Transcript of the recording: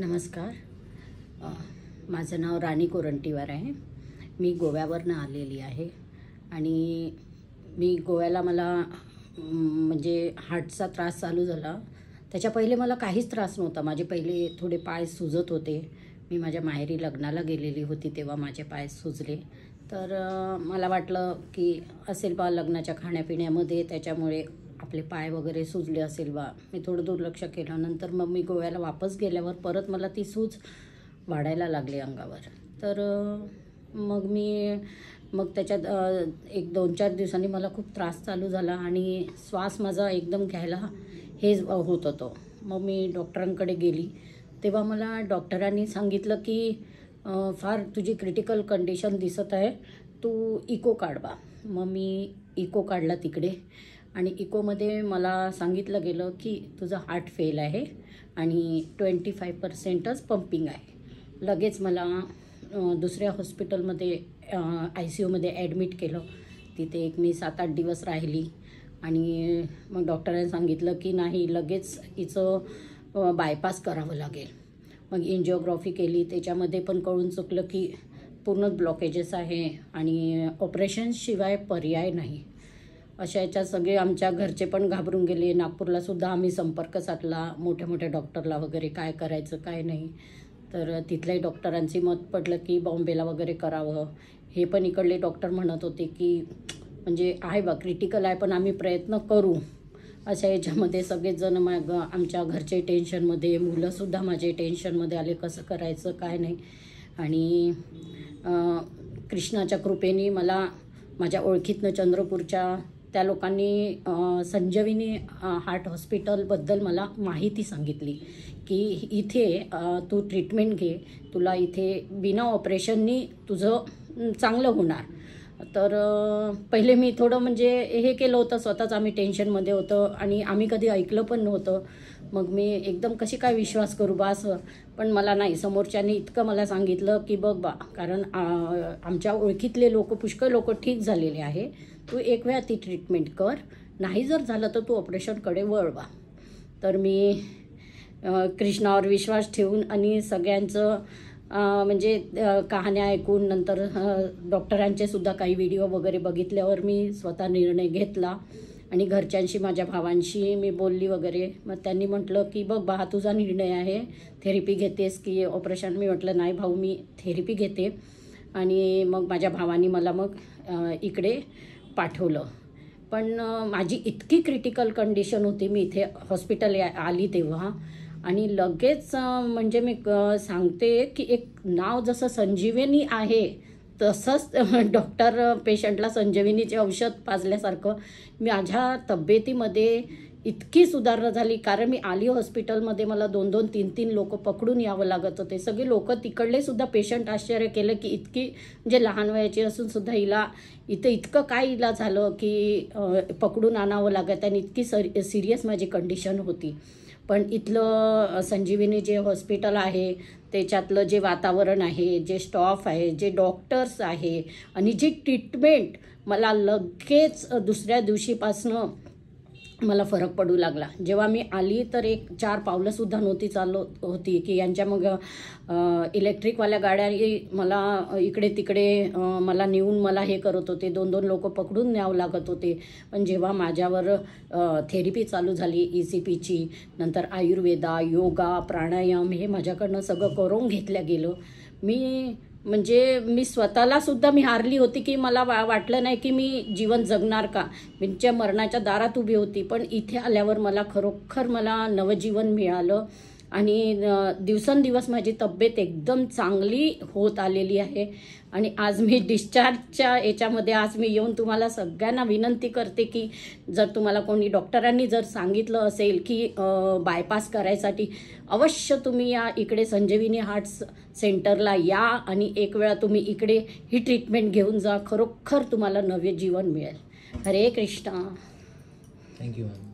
नमस्कार. माझं नाव राणी कोरंटीवार आहे. मी गोव्यावरनं आलेली आहे आणि मी गोव्याला मला म्हणजे हार्टचा त्रास चालू झाला. त्याच्या पहिले मला काहीच त्रास नव्हता. माझे पहिले थोडे पाय सुजत होते. मी माझ्या माहेरी लग्नाला गेलेली होती तेव्हा माझे पाय सुजले. तर मला वाटलं की असेल बा लग्नाच्या खाण्यापिण्यामध्ये त्याच्यामुळे आपले पाय वगैरे सुजले असेल बा. मी थोडं दुर्लक्ष केलं. नंतर मग मी गोव्याला वापस गेल्यावर परत मला ती सूज वाढायला लागली अंगावर. तर मग त्याच्यात एक 2-4 दिवसांनी मला खूप त्रास चालू झाला आणि श्वास माझा एकदम घ्यायला हे होत होतं. मग मी डॉक्टरांकडे गेली तेव्हा मला डॉक्टरांनी सांगितलं की फार तुझी क्रिटिकल कंडिशन दिसत आहे, तू इको काढ बा. मग मी इको काढला तिकडे आणि इकोमध्ये मला सांगितलं गेलं की तुझं हार्ट फेल आहे आणि 25%च पंपिंग आहे. लगेच मला दुसऱ्या हॉस्पिटलमध्ये ICUमध्ये ॲडमिट केलं. तिथे मी 7-8 दिवस राहिली आणि मग डॉक्टरांनी सांगितलं की नाही, लगेच हिचं बायपास करावं लागेल. मग एन्जिओग्राफी केली. त्याच्यामध्ये पण कळून चुकलं की पूर्ण ब्लॉकेजेस आहे आणि ऑपरेशनशिवाय पर्याय नाही. अशा याच्यात सगळे आमच्या घरचे पण घाबरून गेले. नागपूरला सुद्धा आम्ही संपर्क साधला मोठ्या मोठ्या डॉक्टरला वगैरे, काय करायचं काय नाही. तर तिथल्याही डॉक्टरांची मत पडलं की बॉम्बेला वगैरे करावं. हे पण इकडले डॉक्टर म्हणत होते की म्हणजे आहे बा क्रिटिकल आहे पण आम्ही प्रयत्न करू. अशा याच्यामध्ये सगळेच जण मग आमच्या घरचे टेन्शनमध्ये, मुलंसुद्धा माझे टेन्शनमध्ये आले कसं करायचं काय नाही. आणि कृष्णाच्या कृपेने मला माझ्या ओळखीतनं चंद्रपूरच्या त्या लोकांनी संजीवनी हार्ट हॉस्पिटलबद्दल मला माहिती सांगितली की इथे तू ट्रीटमेंट घे, तुला इथे बिना ऑपरेशननी तुझं चांगलं होणार. तर पहिले मी थोडं म्हणजे हे केलं होतं, स्वतःच आम्ही टेन्शनमध्ये होतं आणि आम्ही कधी ऐकलं पण नव्हतं. मग मी एकदम कशी काय विश्वास करू बा असं. पण मला नाही, समोरच्यानी इतकं मला सांगितलं की बघ बा, कारण आमच्या ओळखीतले लोक पुष्कळ लोक ठीक झालेले आहे, तू एक वेळा ती ट्रीटमेंट कर, नाही जर झालं तर तू ऑपरेशनकडे वळ बा. तर मी कृष्णावर विश्वास ठेवून आणि सगळ्यांचं म्हणजे कहाण्या ऐकून नंतर डॉक्टरांचे सुद्धा काही व्हिडिओ वगैरे बघितल्यावर मी स्वतः निर्णय घेतला आणि घरच्यांशी, माझ्या भावांशी मी बोलली वगैरे. मग त्यांनी म्हटलं की बघ बा, हा तुझा निर्णय आहे, थेरपी घेतेस की ऑपरेशन. मी म्हटलं नाही भाऊ, मी थेरपी घेते. आणि मग माझ्या भावानी मला मग इकडे पाठवलं. पण माझी इतकी क्रिटिकल कंडिशन होती, मी इथे हॉस्पिटल आली तेव्हा. आणि लगेच म्हणजे मी सांगते की एक नाव जसं संजीवनी आहे तसंच डॉक्टर पेशंटला संजीवनीचे औषध पाजल्यासारखं माझ्या तब्येतीमध्ये इतकी सुधारणा झाली. कारण मी आली हॉस्पिटलमध्ये, मला 2-2, 3-3 लोक पकडून यावं लागत होते. सगळे लोक तिकडले सुद्धा पेशंट आश्चर्य केलं की इतकी म्हणजे लहान वयाची असून सुद्धा हिला इथं इतकं काय हिला झालं की पकडून आणावं लागत आणि इतकी सिरियस माझी कंडिशन होती. पण इथलं संजीवनी जे हॉस्पिटल आहे त्याच्यातलं जे वातावरण आहे, जे स्टाफ आहे, जे डॉक्टर्स आहे आणि जी ट्रीटमेंट, मला लगेच दुसऱ्या दिवशीपासनं मला फरक पडू लागला. जेव्हा मी आली तर 4 पावलंसुद्धा नव्हती चालत होती की यांच्या मग इलेक्ट्रिकवाल्या गाड्या मला इकडे तिकडे मला नेऊन मला हे करत होते. 2-2 लोक पकडून न्यावं लागत होते. पण जेव्हा माझ्यावर थेरपी चालू झाली ECPची, नंतर आयुर्वेदा, योगा, प्राणायाम हे माझ्याकडनं सगळं करून घेतलं गेलं. मी स्वतःला सुद्धा मी हारली होती की मला वाटलं नाही की मी जीवन जगणार का. मी मरणाच्या दारात उभी होती. पण इथे आल्यावर मला खरोखर मला नवजीवन मिळालं आणि दिवसेंदिवस माझी तब्येत एकदम चांगली होत आलेली आहे. आणि आज मी डिस्चार्जच्या याच्यामध्ये आज मी येऊन तुम्हाला सगळ्यांना विनंती करते की जर तुम्हाला कोणी डॉक्टरांनी जर सांगितलं असेल की बायपास करायसाठी, अवश्य तुम्ही या इकडे संजीवनी हार्ट सेंटरला या आणि एक वेळा तुम्ही इकडे ही ट्रीटमेंट घेऊन जा. खरोखर तुम्हाला नवे जीवन मिळेल. हरे कृष्णा. Thank you ma'am.